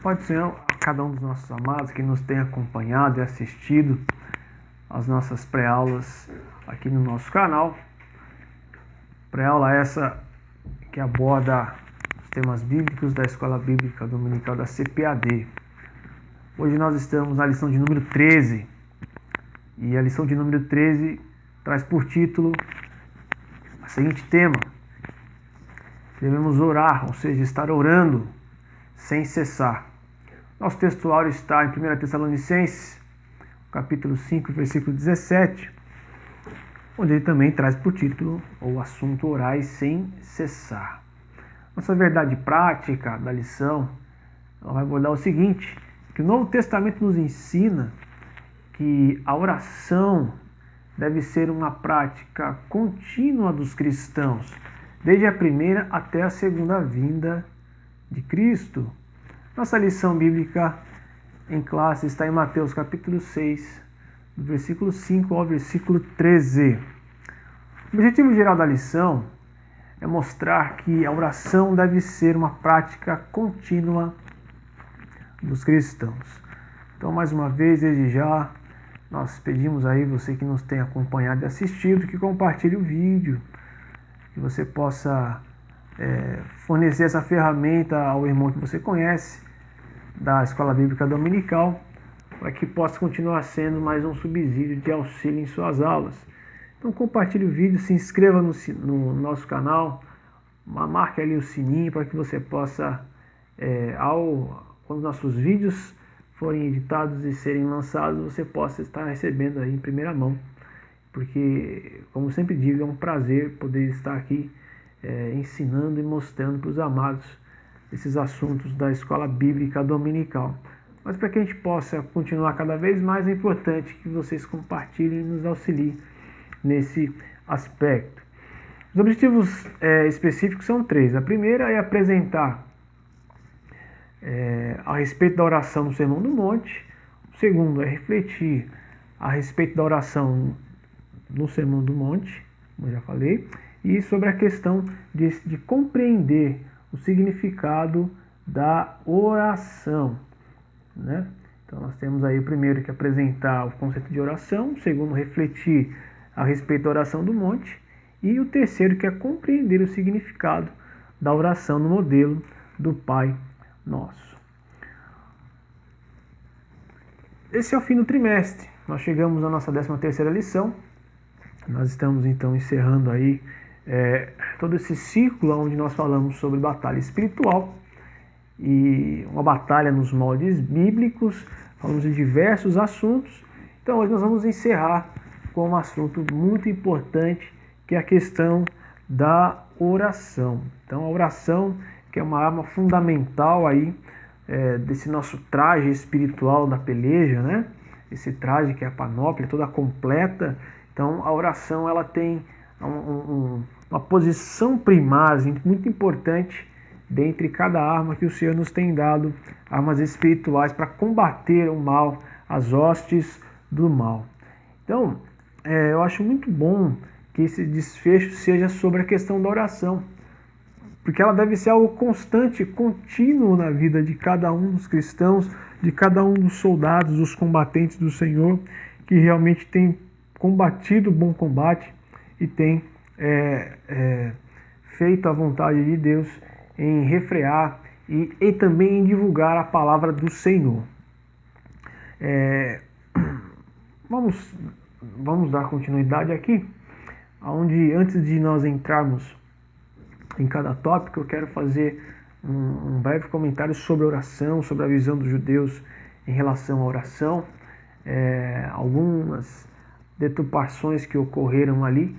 Pode ser a cada um dos nossos amados que nos tem acompanhado e assistido às nossas pré-aulas aqui no nosso canal. Pré-aula essa que aborda os temas bíblicos da Escola Bíblica Dominical da CPAD. Hoje nós estamos na lição de número 13. E a lição de número 13 traz por título o seguinte tema: devemos orar, ou seja, estar orando sem cessar. Nosso textuário está em 1 Tessalonicenses, capítulo 5, versículo 17, onde ele também traz por título o assunto orai sem cessar. Nossa verdade prática da lição, ela vai abordar o seguinte, que o Novo Testamento nos ensina que a oração deve ser uma prática contínua dos cristãos, desde a primeira até a segunda vinda de Cristo. Nossa lição bíblica em classe está em Mateus capítulo 6, do versículo 5 ao versículo 13. O objetivo geral da lição é mostrar que a oração deve ser uma prática contínua dos cristãos. Então, mais uma vez, desde já, nós pedimos aí, você que nos tem acompanhado e assistido, que compartilhe o vídeo, que você possa fornecer essa ferramenta ao irmão que você conhece da Escola Bíblica Dominical, para que possa continuar sendo mais um subsídio de auxílio em suas aulas. Então compartilhe o vídeo, se inscreva no nosso canal, marque ali o sininho para que você possa, quando nossos vídeos forem editados e serem lançados, você possa estar recebendo aí em primeira mão. Porque, como sempre digo, é um prazer poder estar aqui ensinando e mostrando para os amados esses assuntos da Escola Bíblica Dominical. Mas para que a gente possa continuar cada vez mais, é importante que vocês compartilhem e nos auxiliem nesse aspecto. Os objetivos específicos são 3. A primeira é apresentar a respeito da oração no Sermão do Monte. O segundo é refletir a respeito da oração no Sermão do Monte, como eu já falei, e sobre a questão de compreender o significado da oração, né? Então nós temos aí o primeiro que apresentar o conceito de oração, o segundo refletir a respeito da oração do monte, e o terceiro que é compreender o significado da oração no modelo do Pai Nosso. Esse é o fim do trimestre. Nós chegamos à nossa 13ª lição. Nós estamos então encerrando aí todo esse ciclo onde nós falamos sobre batalha espiritual e uma batalha nos moldes bíblicos, falamos de diversos assuntos. Então hoje nós vamos encerrar com um assunto muito importante, que é a questão da oração. Então a oração, que é uma arma fundamental aí desse nosso traje espiritual da peleja, né? Esse traje que é a panóplia toda completa. Então a oração ela tem uma posição primária muito importante dentre cada arma que o Senhor nos tem dado, armas espirituais para combater o mal, as hostes do mal. Então, eu acho muito bom que esse desfecho seja sobre a questão da oração, porque ela deve ser algo constante, contínuo na vida de cada um dos cristãos, de cada um dos soldados, dos combatentes do Senhor, que realmente tem combatido o bom combate e tem feito a vontade de Deus em refrear e também em divulgar a palavra do Senhor. Vamos dar continuidade aqui, onde antes de nós entrarmos em cada tópico, eu quero fazer um breve comentário sobre a oração, sobre a visão dos judeus em relação à oração, algumas deturpações que ocorreram ali,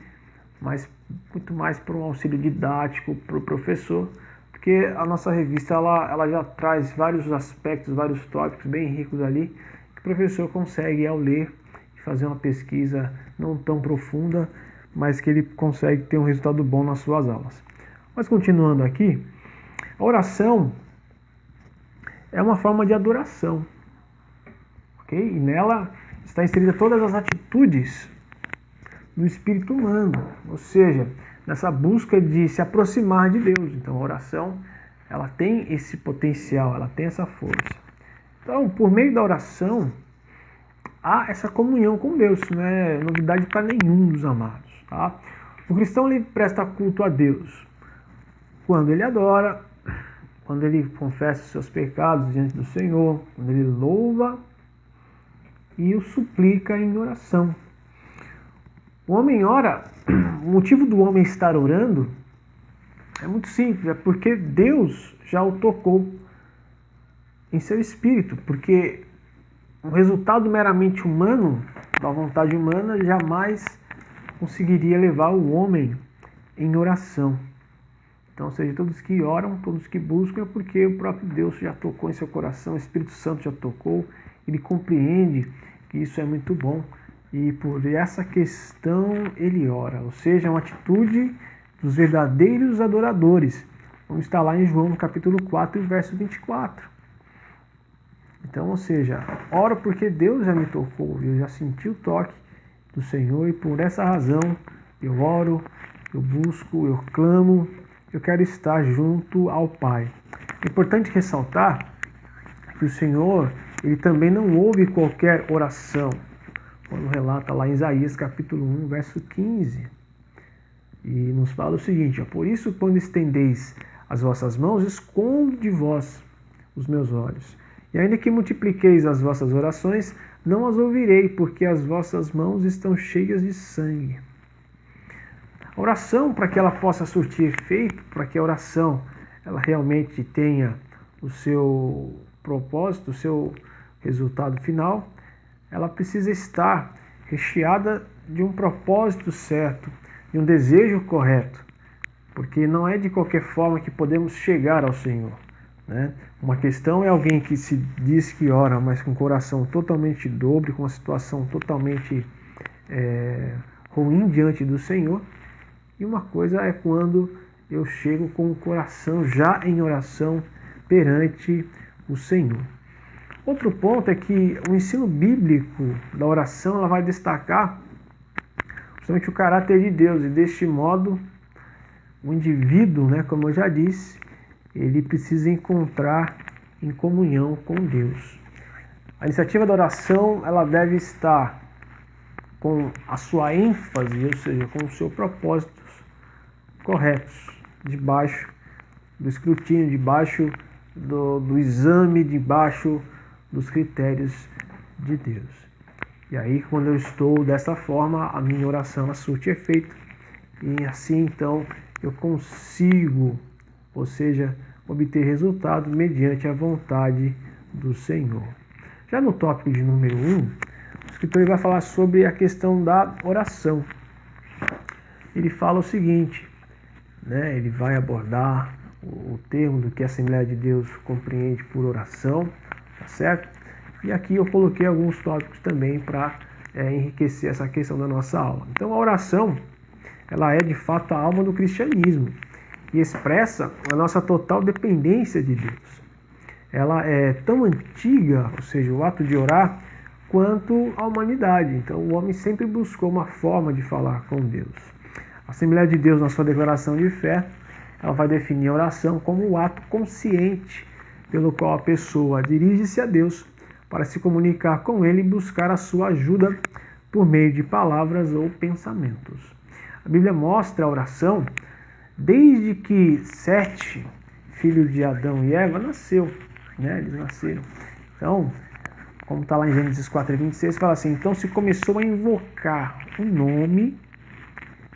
mas muito mais por um auxílio didático para o professor, porque a nossa revista ela já traz vários aspectos, vários tópicos bem ricos ali, que o professor consegue, ao ler e fazer uma pesquisa não tão profunda, mas que ele consegue ter um resultado bom nas suas aulas. Mas continuando aqui, a oração é uma forma de adoração, ok? E nela está inserida todas as atitudes do espírito humano, ou seja, nessa busca de se aproximar de Deus. Então a oração ela tem esse potencial, ela tem essa força. Então, por meio da oração, há essa comunhão com Deus. Isso não é novidade para nenhum dos amados. Tá? O cristão ele presta culto a Deus quando ele adora, quando ele confessa os seus pecados diante do Senhor, quando ele louva e o suplica em oração. O homem ora, o motivo do homem estar orando é muito simples, é porque Deus já o tocou em seu espírito, porque um resultado meramente humano, da vontade humana, jamais conseguiria levar o homem em oração. Então, ou seja, todos que oram, todos que buscam, é porque o próprio Deus já tocou em seu coração, o Espírito Santo já tocou, ele compreende que isso é muito bom e por essa questão ele ora, ou seja, é uma atitude dos verdadeiros adoradores. Vamos estar lá em João, no capítulo 4, verso 24. Então, ou seja, oro porque Deus já me tocou, eu já senti o toque do Senhor e por essa razão eu oro, eu busco, eu clamo, eu quero estar junto ao Pai. É importante ressaltar que o Senhor, ele também não ouve qualquer oração, quando relata lá em Isaías capítulo 1, verso 15. E nos fala o seguinte, por isso quando estendeis as vossas mãos, escondo de vós os meus olhos. E ainda que multipliqueis as vossas orações, não as ouvirei, porque as vossas mãos estão cheias de sangue. A oração, para que ela possa surtir efeito, para que a oração ela realmente tenha o seu propósito, o seu resultado final, ela precisa estar recheada de um propósito certo, de um desejo correto, porque não é de qualquer forma que podemos chegar ao Senhor. Né? Uma questão é alguém que se diz que ora, mas com o coração totalmente dobre, com uma situação totalmente ruim diante do Senhor. E uma coisa é quando eu chego com o coração já em oração perante o Senhor. Outro ponto é que o ensino bíblico da oração ela vai destacar justamente o caráter de Deus. E deste modo, o indivíduo, né, como eu já disse, ele precisa encontrar em comunhão com Deus. A iniciativa da oração ela deve estar com a sua ênfase, ou seja, com os seus propósitos corretos, debaixo do escrutínio, debaixo do exame, debaixo dos critérios de Deus. E aí, quando eu estou dessa forma, a minha oração ela surte efeito e assim então eu consigo, ou seja, obter resultados mediante a vontade do Senhor. Já no tópico de número 1, o escritor vai falar sobre a questão da oração. Ele fala o seguinte, né, ele vai abordar o termo do que a Assembleia de Deus compreende por oração, tá certo? E aqui eu coloquei alguns tópicos também para enriquecer essa questão da nossa aula. Então a oração, ela é de fato a alma do cristianismo e expressa a nossa total dependência de Deus. Ela é tão antiga, ou seja, o ato de orar, quanto a humanidade. Então o homem sempre buscou uma forma de falar com Deus. A Assembleia de Deus, na sua declaração de fé, ela vai definir a oração como o ato consciente pelo qual a pessoa dirige-se a Deus para se comunicar com Ele e buscar a sua ajuda por meio de palavras ou pensamentos. A Bíblia mostra a oração desde que Sete, filho de Adão e Eva, nasceu. Né? Eles nasceram. Então, como está lá em Gênesis 4:26, fala assim, então se começou a invocar o nome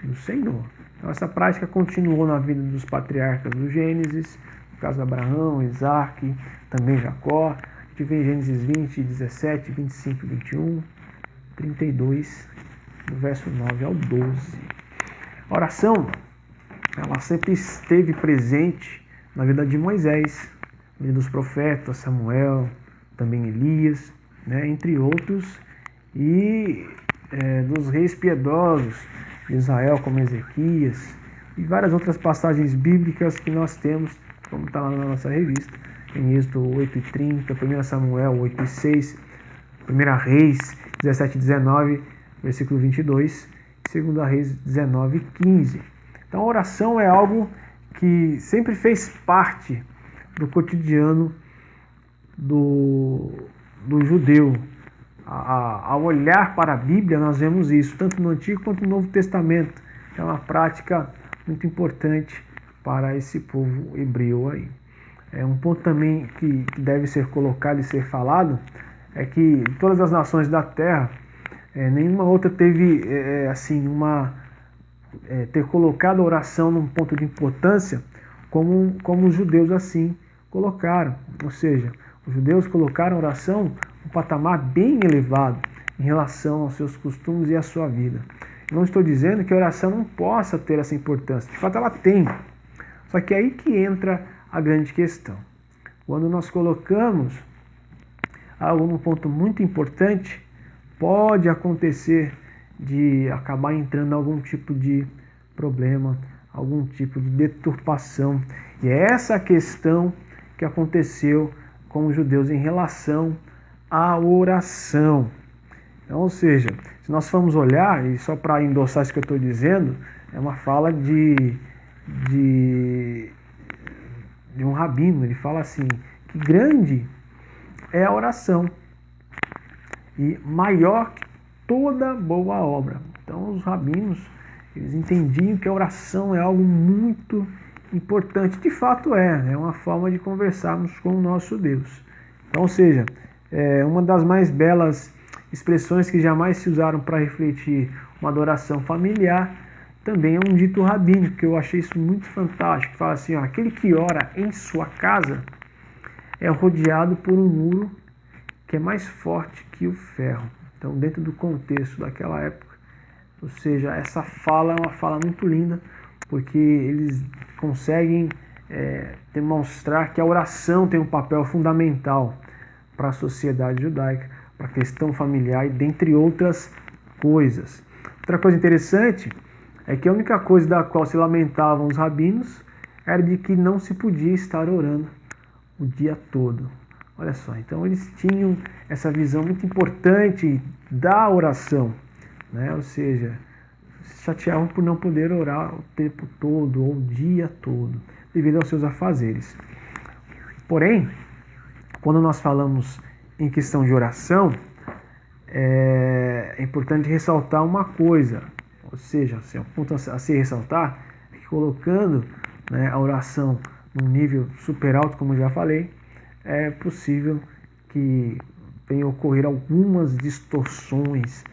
do Senhor. Então essa prática continuou na vida dos patriarcas do Gênesis, no caso Abraão, Isaac, também Jacó. A gente vê em Gênesis 20, 17, 25, 21, 32, do verso 9 ao 12. A oração, ela sempre esteve presente na vida de Moisés, na vida dos profetas, Samuel, também Elias, né, entre outros, e dos reis piedosos de Israel, como Ezequias, e várias outras passagens bíblicas que nós temos, como está lá na nossa revista, em Êxodo 8:30, 1 Samuel 8:6, 1 Reis 17:19, versículo 22, 2 Reis 19:15. Então a oração é algo que sempre fez parte do cotidiano do judeu. Ao olhar para a Bíblia, nós vemos isso, tanto no Antigo quanto no Novo Testamento. É uma prática muito importante para esse povo hebreu aí. Um ponto também que deve ser colocado e ser falado é que todas as nações da terra, nenhuma outra teve ter colocado a oração num ponto de importância como os judeus assim colocaram. Ou seja, os judeus colocaram a oração um patamar bem elevado em relação aos seus costumes e à sua vida. Não estou dizendo que a oração não possa ter essa importância. De fato, ela tem. Só que é aí que entra a grande questão. Quando nós colocamos algo num ponto muito importante, pode acontecer de acabar entrando algum tipo de problema, algum tipo de deturpação. E é essa a questão que aconteceu com os judeus em relação à oração. Então, ou seja, se nós formos olhar, e só para endossar isso que eu estou dizendo, é uma fala de um rabino. Ele fala assim, que grande é a oração e maior que toda boa obra. Então, os rabinos, eles entendiam que a oração é algo muito importante. De fato é uma forma de conversarmos com o nosso Deus. Então, ou seja, uma das mais belas expressões que jamais se usaram para refletir uma adoração familiar também é um dito rabínico, que eu achei isso muito fantástico. Fala assim, ó, aquele que ora em sua casa é rodeado por um muro que é mais forte que o ferro. Então, dentro do contexto daquela época, ou seja, essa fala é uma fala muito linda, porque eles conseguem demonstrar que a oração tem um papel fundamental para a sociedade judaica, para a questão familiar e dentre outras coisas. Outra coisa interessante é que a única coisa da qual se lamentavam os rabinos era de que não se podia estar orando o dia todo. Olha só, então eles tinham essa visão muito importante da oração, né? Ou seja, se chateavam por não poder orar o tempo todo ou o dia todo, devido aos seus afazeres. Porém, quando nós falamos em questão de oração, é importante ressaltar uma coisa, ou seja, um ponto a se ressaltar é que colocando, né, a oração num nível super alto, como eu já falei, é possível que venha a ocorrer algumas distorções,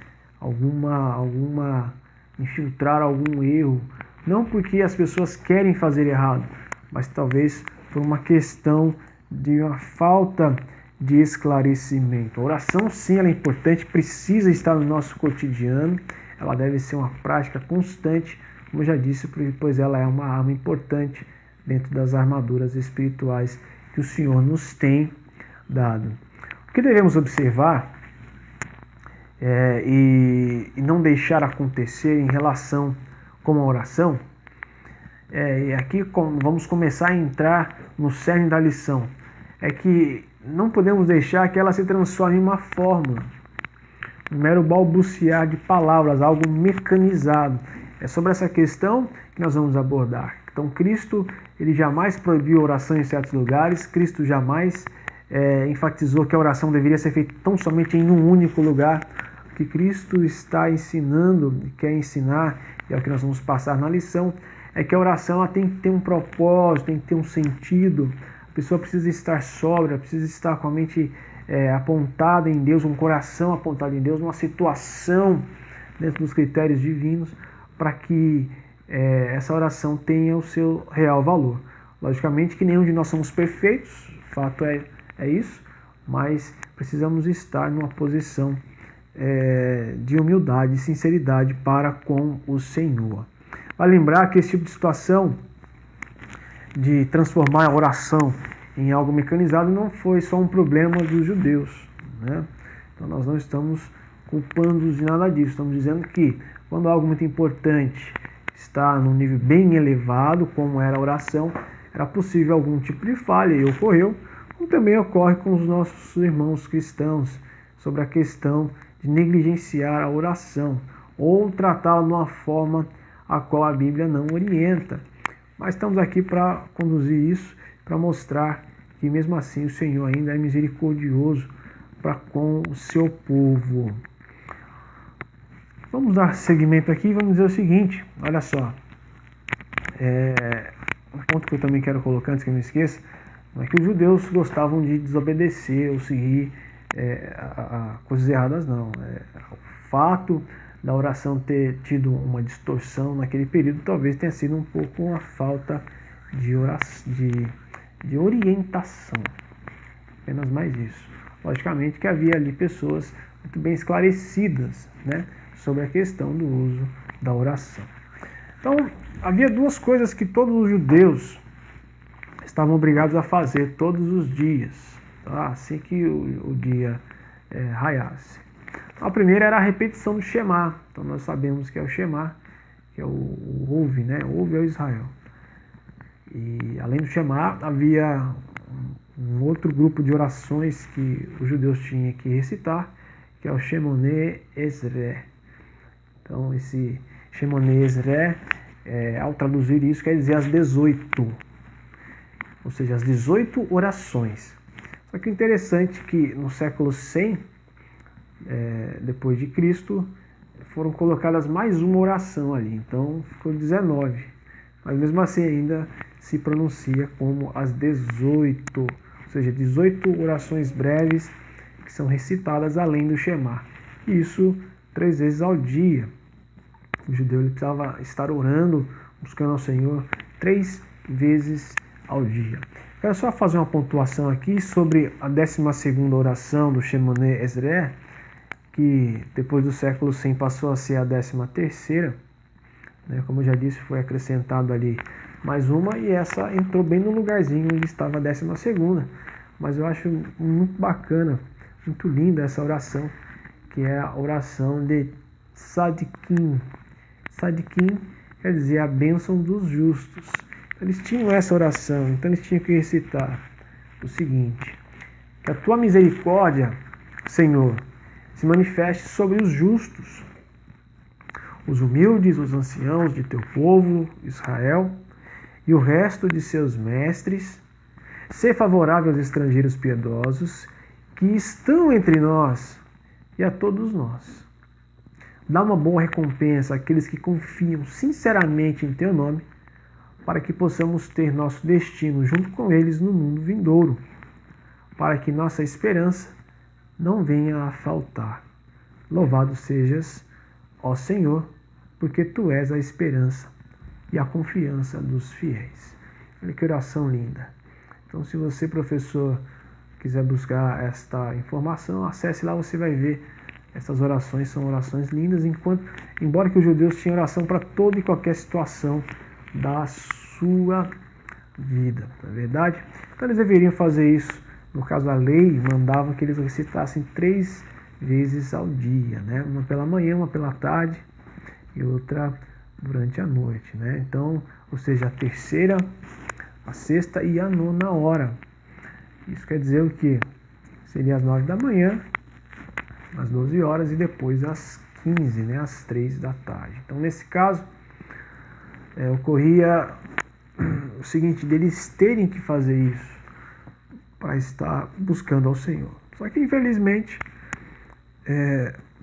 infiltrar algum erro, não porque as pessoas querem fazer errado, mas talvez por uma questão de uma falta de esclarecimento. A oração, sim, ela é importante, precisa estar no nosso cotidiano, ela deve ser uma prática constante, como eu já disse, pois ela é uma arma importante dentro das armaduras espirituais que o Senhor nos tem dado. O que devemos observar e não deixar acontecer em relação com a oração, e aqui vamos começar a entrar no cerne da lição, é que não podemos deixar que ela se transforme em uma fórmula, um mero balbuciar de palavras, algo mecanizado. É sobre essa questão que nós vamos abordar. Então, Cristo, ele jamais proibiu a oração em certos lugares, Cristo jamais enfatizou que a oração deveria ser feita tão somente em um único lugar. O que Cristo está ensinando e quer ensinar, e é o que nós vamos passar na lição, é que a oração ela tem que ter um propósito, tem que ter um sentido. A pessoa precisa estar sóbria, precisa estar com a mente apontada em Deus, um coração apontado em Deus, uma situação dentro dos critérios divinos, para que essa oração tenha o seu real valor. Logicamente que nenhum de nós somos perfeitos, o fato é isso, mas precisamos estar numa posição de humildade e sinceridade para com o Senhor. Vale lembrar que esse tipo de situação de transformar a oração em algo mecanizado não foi só um problema dos judeus, né? Então nós não estamos culpando-os de nada disso, estamos dizendo que quando algo muito importante está num nível bem elevado, como era a oração, era possível algum tipo de falha, e ocorreu, como também ocorre com os nossos irmãos cristãos, sobre a questão de negligenciar a oração, ou tratá-la de uma forma a qual a Bíblia não orienta. Mas estamos aqui para conduzir isso, para mostrar que mesmo assim o Senhor ainda é misericordioso para com o seu povo. Vamos dar seguimento aqui e vamos dizer o seguinte, olha só, um ponto que eu também quero colocar antes que eu me esqueça, não é que os judeus gostavam de desobedecer ou seguir coisas erradas, não. O fato da oração ter tido uma distorção naquele período talvez tenha sido um pouco uma falta de orientação, apenas mais isso. Logicamente que havia ali pessoas muito bem esclarecidas, né, sobre a questão do uso da oração. Então, havia duas coisas que todos os judeus estavam obrigados a fazer todos os dias, tá? Assim que o dia raiasse. A primeira era a repetição do Shema. Então nós sabemos que é o Shema, que é o ouve, né? Ouve ao Israel. E além do Shema, havia um outro grupo de orações que os judeus tinham que recitar, que é o Shemoneh Esrei. Então esse Shemoneh Esrei, ao traduzir isso, quer dizer as 18. Ou seja, as 18 orações. Só que o interessante é que no século 100, depois de Cristo, foram colocadas mais uma oração ali. Então ficou 19. Mas mesmo assim ainda se pronuncia como as 18. Ou seja, 18 orações breves que são recitadas além do Shema. Isso 3 vezes ao dia. O judeu ele precisava estar orando, buscando ao Senhor 3 vezes ao dia. Quero só fazer uma pontuação aqui sobre a 12ª oração do Shemoneh Esrei, que depois do século 100 passou a ser a 13ª, né? Como eu já disse, foi acrescentado ali mais uma, e essa entrou bem no lugarzinho onde estava a 12ª. Mas eu acho muito bacana, muito linda essa oração, que é a oração de Tzadikim. Tzadikim quer dizer a bênção dos justos. Eles tinham essa oração, então eles tinham que recitar o seguinte: que a tua misericórdia, Senhor, se manifeste sobre os justos, os humildes, os anciãos de teu povo, Israel, e o resto de seus mestres. Sê favorável aos estrangeiros piedosos que estão entre nós e a todos nós. Dá uma boa recompensa àqueles que confiam sinceramente em teu nome, para que possamos ter nosso destino junto com eles no mundo vindouro, para que nossa esperança não venha a faltar. Louvado sejas, ó Senhor, porque Tu és a esperança e a confiança dos fiéis. Olha que oração linda. Então, se você, professor, quiser buscar esta informação, acesse lá, você vai ver. Essas orações são orações lindas, embora que os judeus tinham oração para toda e qualquer situação da sua vida, não é verdade? Então eles deveriam fazer isso. No caso, a lei mandava que eles recitassem 3 vezes ao dia, né? Uma pela manhã, uma pela tarde e outra durante a noite, né? Então, ou seja, a 3ª, a 6ª e a 9ª hora. Isso quer dizer o quê? Seria às 9 da manhã, às 12 horas e depois às 15, né? Às 3 da tarde. Então, nesse caso, ocorria o seguinte, deles terem que fazer isso para estar buscando ao Senhor. Só que, infelizmente,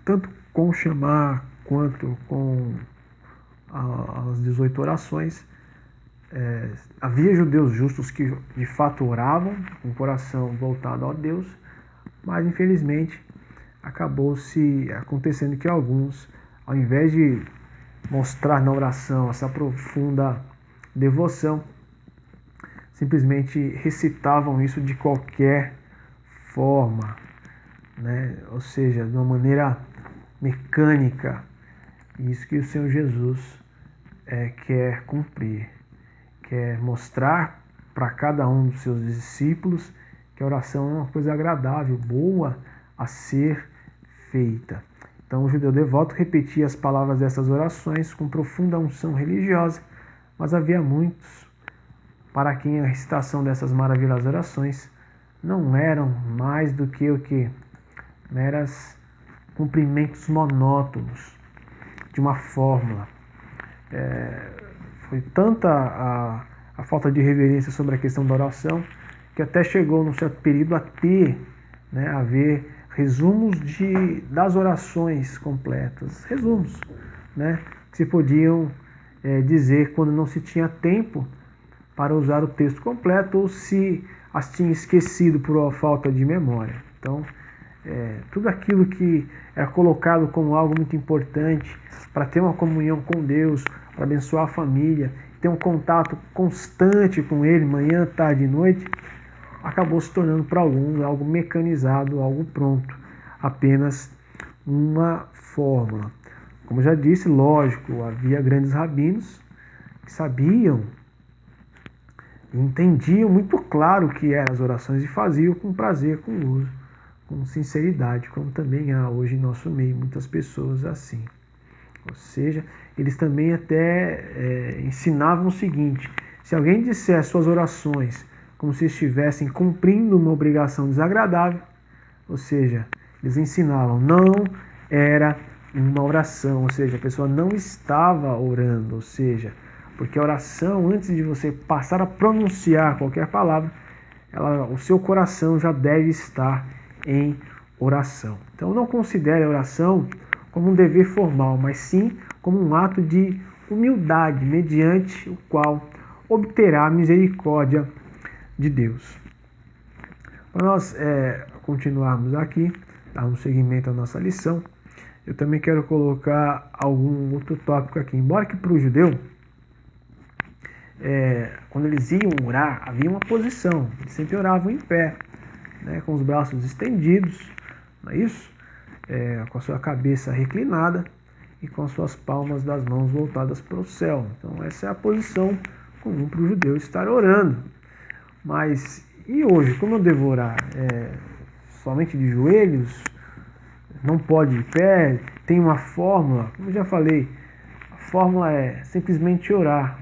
tanto com o Shema quanto com as 18 orações, havia judeus justos que de fato oravam com o coração voltado a Deus, mas infelizmente acabou-se acontecendo que alguns, ao invés de mostrar na oração essa profunda devoção, simplesmente recitavam isso de qualquer forma, né? Ou seja, de uma maneira mecânica. Isso que o Senhor Jesus quer cumprir, quer mostrar para cada um dos seus discípulos que a oração é uma coisa agradável, boa a ser feita. Então o judeu devoto repetia as palavras dessas orações com profunda unção religiosa, mas havia muitos para quem a recitação dessas maravilhosas orações não eram mais do que o que? Meras cumprimentos monótonos de uma fórmula. Foi tanta a falta de reverência sobre a questão da oração que até chegou num certo período a ter, né, a ver resumos das orações completas, resumos, né, que se podiam dizer quando não se tinha tempo para usar o texto completo ou se as tinha esquecido por falta de memória. Então, tudo aquilo que é colocado como algo muito importante para ter uma comunhão com Deus, para abençoar a família, ter um contato constante com Ele, manhã, tarde e noite, acabou se tornando para alguns algo mecanizado, algo pronto, apenas uma fórmula. Como já disse, lógico, havia grandes rabinos que sabiam e entendiam muito claro o que eram as orações e faziam com prazer, com gozo, com sinceridade, como também há hoje em nosso meio muitas pessoas assim. Ou seja, eles também até ensinavam o seguinte: se alguém disser suas orações como se estivessem cumprindo uma obrigação desagradável, ou seja, eles ensinavam, não era uma oração, ou seja, a pessoa não estava orando, ou seja, porque a oração, antes de você passar a pronunciar qualquer palavra, o seu coração já deve estar em oração. Então não considere a oração como um dever formal, mas sim como um ato de humildade, mediante o qual obterá a misericórdia de Deus. Para nós continuarmos aqui, darmos seguimento à nossa lição, eu também quero colocar algum outro tópico aqui. Embora que para o judeu, quando eles iam orar, havia uma posição. Eles sempre oravam em pé, né, com os braços estendidos, não é isso? Com a sua cabeça reclinada e com as suas palmas das mãos voltadas para o céu. Então essa é a posição comum para o judeu estar orando. Mas e hoje, como eu devo orar? Somente de joelhos? Não pode de pé? Tem uma fórmula? Como eu já falei, a fórmula é simplesmente orar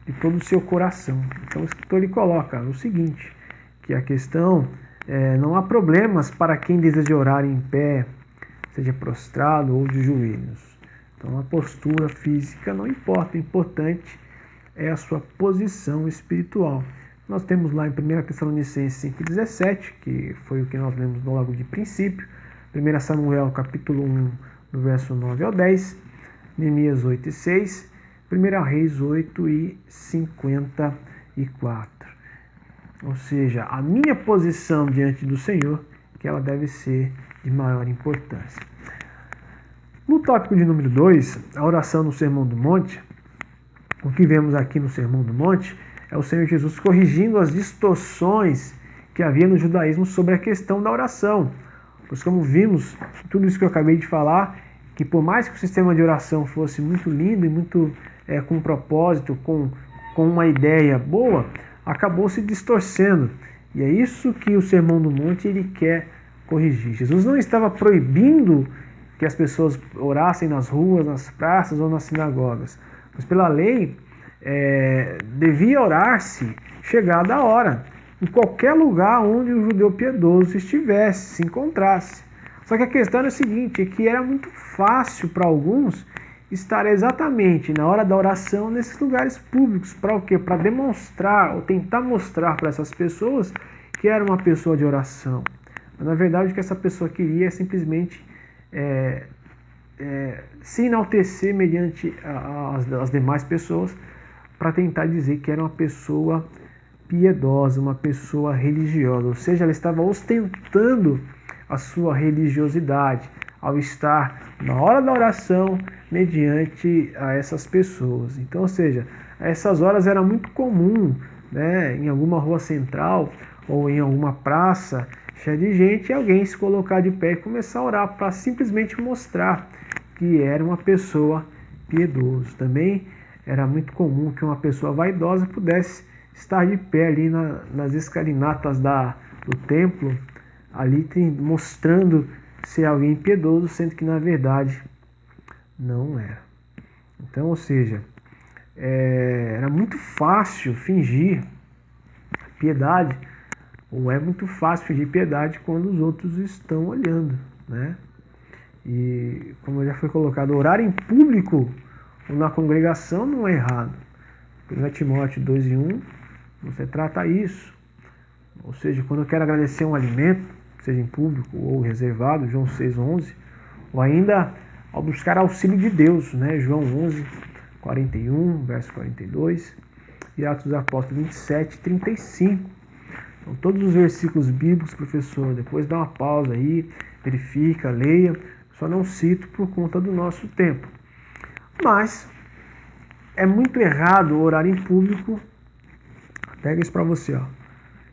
de todo o seu coração. Então o escritor ele coloca o seguinte, que a questão não há problemas para quem deseja orar em pé, seja prostrado ou de joelhos. Então a postura física não importa, o importante é a sua posição espiritual. Nós temos lá em 1 Tessalonicenses 5,17, que foi o que nós lemos logo de princípio, 1 Samuel capítulo 1, do verso 9 ao 10, Neemias 8,6, 1 Reis 8,54. Ou seja, a minha posição diante do Senhor, que ela deve ser de maior importância. No tópico de número 2, a oração no Sermão do Monte, o que vemos aqui no Sermão do Monte é o Senhor Jesus corrigindo as distorções que havia no judaísmo sobre a questão da oração. Pois como vimos, tudo isso que eu acabei de falar, que por mais que o sistema de oração fosse muito lindo e muito com um propósito, com uma ideia boa, acabou se distorcendo. E é isso que o Sermão do Monte ele quer corrigir. Jesus não estava proibindo que as pessoas orassem nas ruas, nas praças ou nas sinagogas. Mas pela lei, devia orar-se chegada a hora, em qualquer lugar onde o judeu piedoso estivesse, se encontrasse. Só que a questão é o seguinte, é que era muito fácil para alguns estar exatamente na hora da oração nesses lugares públicos. Para o quê? Para demonstrar ou tentar mostrar para essas pessoas que era uma pessoa de oração. Mas na verdade o que essa pessoa queria é simplesmente se enaltecer mediante as demais pessoas para tentar dizer que era uma pessoa piedosa, uma pessoa religiosa. Ou seja, ela estava ostentando a sua religiosidade ao estar na hora da oração mediante a essas pessoas. Então, ou seja, essas horas era muito comum, né, em alguma rua central ou em alguma praça cheia de gente, alguém se colocar de pé e começar a orar para simplesmente mostrar que era uma pessoa piedosa. Também era muito comum que uma pessoa vaidosa pudesse estar de pé ali nas escalinatas do templo, ali mostrando ser alguém piedoso, sendo que na verdade não era. Então, ou seja, era muito fácil fingir piedade, ou é muito fácil fingir piedade quando os outros estão olhando, né? E como já foi colocado, orar em público ou na congregação não é errado. 1 Timóteo 2:1 você trata isso. Ou seja, quando eu quero agradecer um alimento, seja em público ou reservado, João 6,11, ou ainda ao buscar auxílio de Deus, né? João 11, 41, verso 42, e Atos dos Apóstolos 27, 35. Então, todos os versículos bíblicos, professor, depois dá uma pausa aí, verifica, leia, só não cito por conta do nosso tempo. Mas é muito errado orar em público, pega isso para você, ó,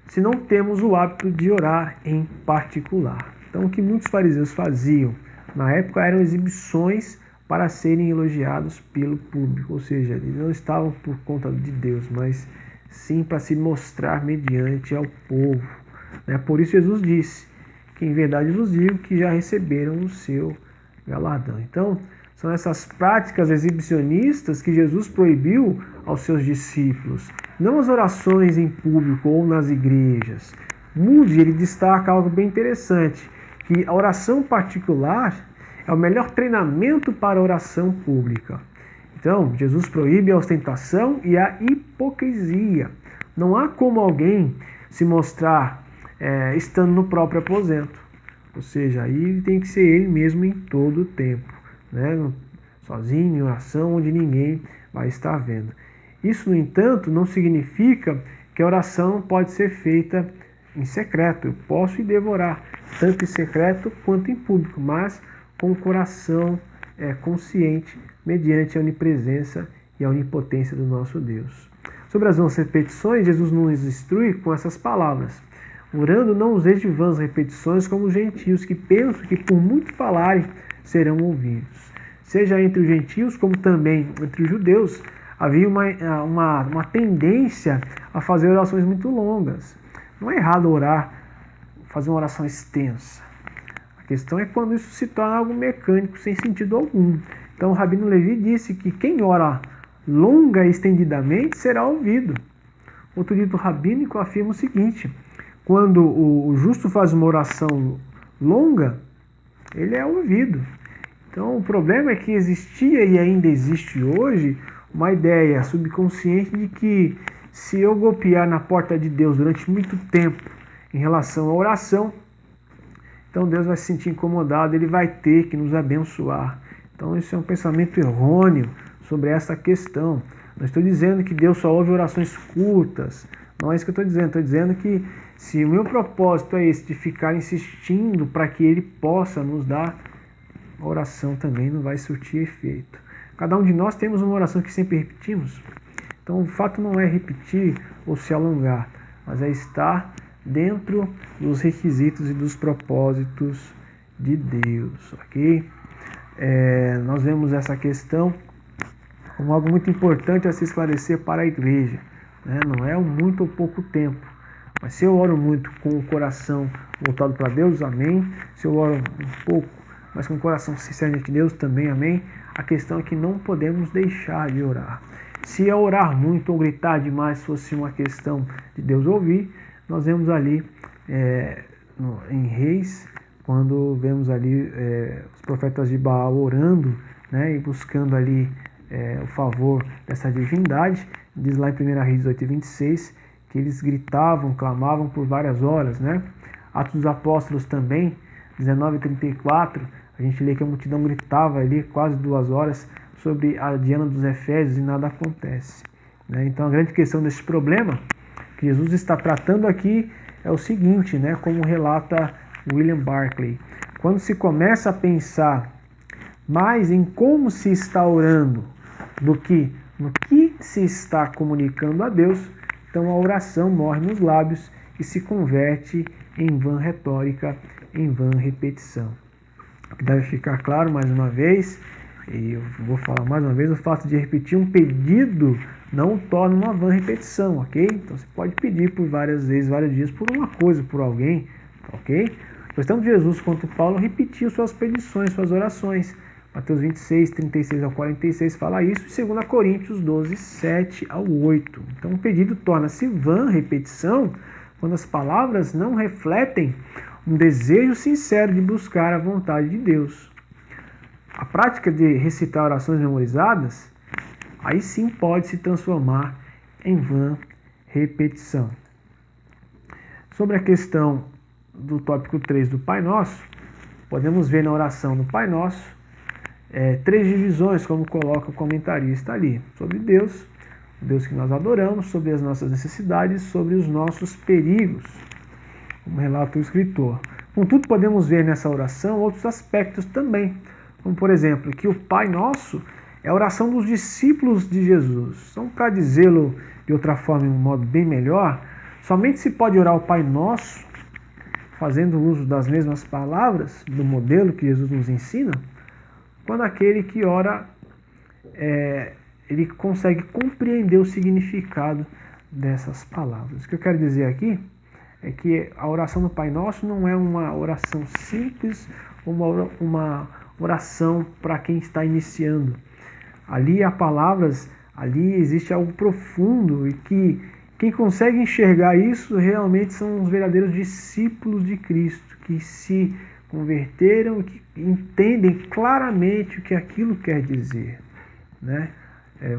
se não temos o hábito de orar em particular. Então, o que muitos fariseus faziam na época eram exibições para serem elogiados pelo público, ou seja, eles não estavam por conta de Deus, mas sim para se mostrar mediante ao povo. Por isso Jesus disse que em verdade vos digo que já receberam o seu galardão. Então, são essas práticas exibicionistas que Jesus proibiu aos seus discípulos. Não as orações em público ou nas igrejas. Moody, ele destaca algo bem interessante, que a oração particular é o melhor treinamento para a oração pública. Então, Jesus proíbe a ostentação e a hipocrisia. Não há como alguém se mostrar estando no próprio aposento. Ou seja, aí tem que ser ele mesmo em todo o tempo, né? Sozinho, em oração, onde ninguém vai estar vendo. Isso, no entanto, não significa que a oração pode ser feita em secreto. Eu posso e devo orar, tanto em secreto quanto em público, mas com o coração consciente, mediante a onipresença e a onipotência do nosso Deus. Sobre as vãs repetições, Jesus nos instrui com essas palavras: orando, não useis de vãs repetições como os gentios, que pensam que por muito falarem serão ouvidos. Seja entre os gentios, como também entre os judeus, havia uma tendência a fazer orações muito longas. Não é errado orar, fazer uma oração extensa. A questão é quando isso se torna algo mecânico, sem sentido algum. Então, o Rabino Levi disse que quem ora longa e estendidamente será ouvido. Outro dito rabínico afirma o seguinte: quando o justo faz uma oração longa, ele é ouvido. Então, o problema é que existia e ainda existe hoje uma ideia subconsciente de que se eu golpear na porta de Deus durante muito tempo em relação à oração, então Deus vai se sentir incomodado, ele vai ter que nos abençoar. Então, isso é um pensamento errôneo sobre essa questão. Não estou dizendo que Deus só ouve orações curtas. Não é isso que eu estou dizendo que se o meu propósito é esse, de ficar insistindo para que Ele possa nos dar, a oração também não vai surtir efeito. Cada um de nós temos uma oração que sempre repetimos. Então, o fato não é repetir ou se alongar, mas é estar dentro dos requisitos e dos propósitos de Deus, ok? Nós vemos essa questão como algo muito importante a se esclarecer para a igreja, né? Não é um muito ou pouco tempo, mas se eu oro muito com o coração voltado para Deus, amém. Se eu oro um pouco, mas com o coração sincero diante de Deus, também, amém. A questão é que não podemos deixar de orar. Se eu orar muito ou gritar demais fosse uma questão de Deus ouvir, nós vemos ali em Reis, quando vemos ali os profetas de Baal orando, né, e buscando ali o favor dessa divindade. Diz lá em 1 Reis 18:26 que eles gritavam, clamavam por várias horas, né? Atos dos Apóstolos também, 19:34, a gente lê que a multidão gritava ali quase 2 horas sobre a Diana dos Efésios e nada acontece, né? Então a grande questão desse problema que Jesus está tratando aqui é o seguinte, né? Como relata William Barclay: quando se começa a pensar mais em como se está orando do que no que se está comunicando a Deus, então a oração morre nos lábios e se converte em vã retórica, em vã repetição. Deve ficar claro mais uma vez, e eu vou falar mais uma vez, o fato de repetir um pedido não torna uma vã repetição, ok? Então você pode pedir por várias vezes, vários dias, por uma coisa, por alguém, ok? Pois tanto Jesus quanto Paulo repetiu suas petições, suas orações. Mateus 26, 36 ao 46 fala isso, e 2 Coríntios 12, 7 ao 8. Então o pedido torna-se vã repetição quando as palavras não refletem um desejo sincero de buscar a vontade de Deus. A prática de recitar orações memorizadas, aí sim pode se transformar em vã repetição. Sobre a questão do tópico 3 do Pai Nosso, podemos ver na oração do Pai Nosso 3 divisões, como coloca o comentarista ali, sobre Deus, o Deus que nós adoramos, sobre as nossas necessidades, sobre os nossos perigos, como relata o escritor. Contudo, podemos ver nessa oração outros aspectos também, como por exemplo, que o Pai Nosso é a oração dos discípulos de Jesus. Então, para dizê-lo de outra forma, de um modo bem melhor, somente se pode orar o Pai Nosso, fazendo uso das mesmas palavras, do modelo que Jesus nos ensina, quando aquele que ora, ele consegue compreender o significado dessas palavras. O que eu quero dizer aqui é que a oração do Pai Nosso não é uma oração simples, uma oração para quem está iniciando. Ali há palavras, ali existe algo profundo e que quem consegue enxergar isso realmente são os verdadeiros discípulos de Cristo, que se converteram e que entendem claramente o que aquilo quer dizer, né?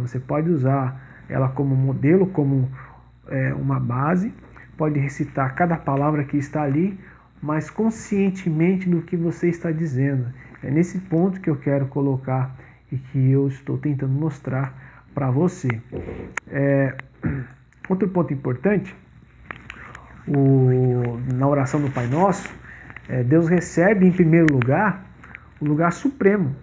Você pode usar ela como modelo, como uma base, pode recitar cada palavra que está ali, mas conscientemente do que você está dizendo. É nesse ponto que eu quero colocar e que eu estou tentando mostrar para você. Outro ponto importante, na oração do Pai Nosso, Deus recebe em primeiro lugar o lugar supremo.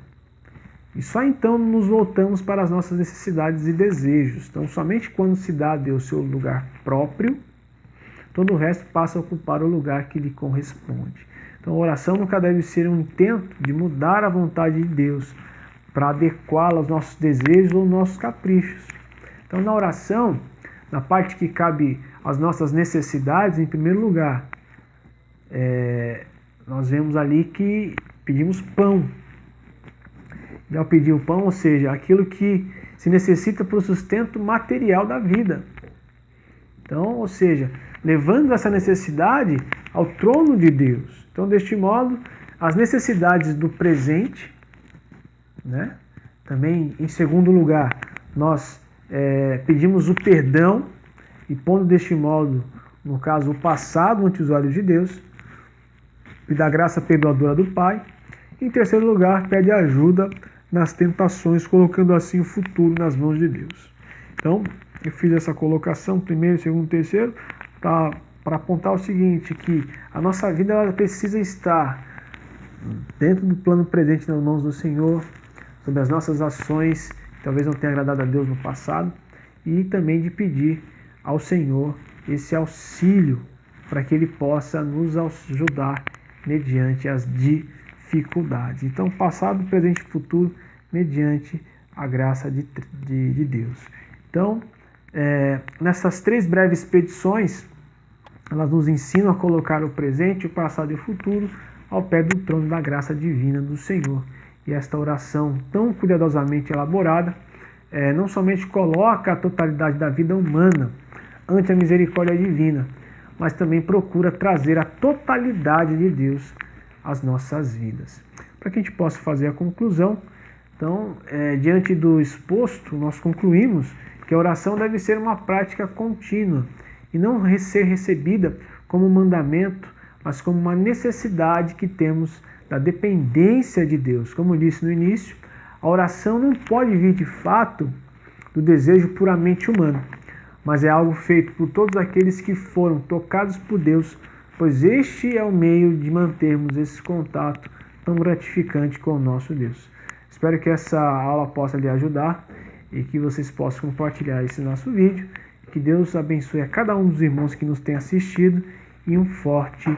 E só então nos voltamos para as nossas necessidades e desejos. Então, somente quando se dá a Deus seu lugar próprio, todo o resto passa a ocupar o lugar que lhe corresponde. Então, a oração nunca deve ser um intento de mudar a vontade de Deus para adequá-la aos nossos desejos ou nossos caprichos. Então, na oração, na parte que cabe às nossas necessidades, em primeiro lugar, nós vemos ali que pedimos pão. E ao pedir o pão, ou seja, aquilo que se necessita para o sustento material da vida. Então, ou seja, levando essa necessidade ao trono de Deus. Então, deste modo, as necessidades do presente, né? Também, em segundo lugar, nós pedimos o perdão e pondo deste modo, no caso, o passado ante os olhos de Deus, e da graça perdoadora do Pai. Em terceiro lugar, pede ajuda nas tentações, colocando assim o futuro nas mãos de Deus. Então, eu fiz essa colocação, primeiro, segundo, terceiro, para apontar o seguinte, que a nossa vida ela precisa estar dentro do plano presente nas mãos do Senhor, sobre as nossas ações, que talvez não tenha agradado a Deus no passado, e também de pedir ao Senhor esse auxílio para que Ele possa nos ajudar mediante as dificuldades. Então, passado, presente e futuro, mediante a graça de Deus. Então, nessas 3 breves petições, elas nos ensinam a colocar o presente, o passado e o futuro ao pé do trono da graça divina do Senhor. E esta oração tão cuidadosamente elaborada, não somente coloca a totalidade da vida humana ante a misericórdia divina, mas também procura trazer a totalidade de Deus às nossas vidas. Para que a gente possa fazer a conclusão, então, diante do exposto, nós concluímos que a oração deve ser uma prática contínua e não ser recebida como um mandamento, mas como uma necessidade que temos da dependência de Deus. Como eu disse no início, a oração não pode vir de fato do desejo puramente humano, mas é algo feito por todos aqueles que foram tocados por Deus, pois este é o meio de mantermos esse contato tão gratificante com o nosso Deus. Espero que essa aula possa lhe ajudar e que vocês possam compartilhar esse nosso vídeo. Que Deus abençoe a cada um dos irmãos que nos tem assistido e um forte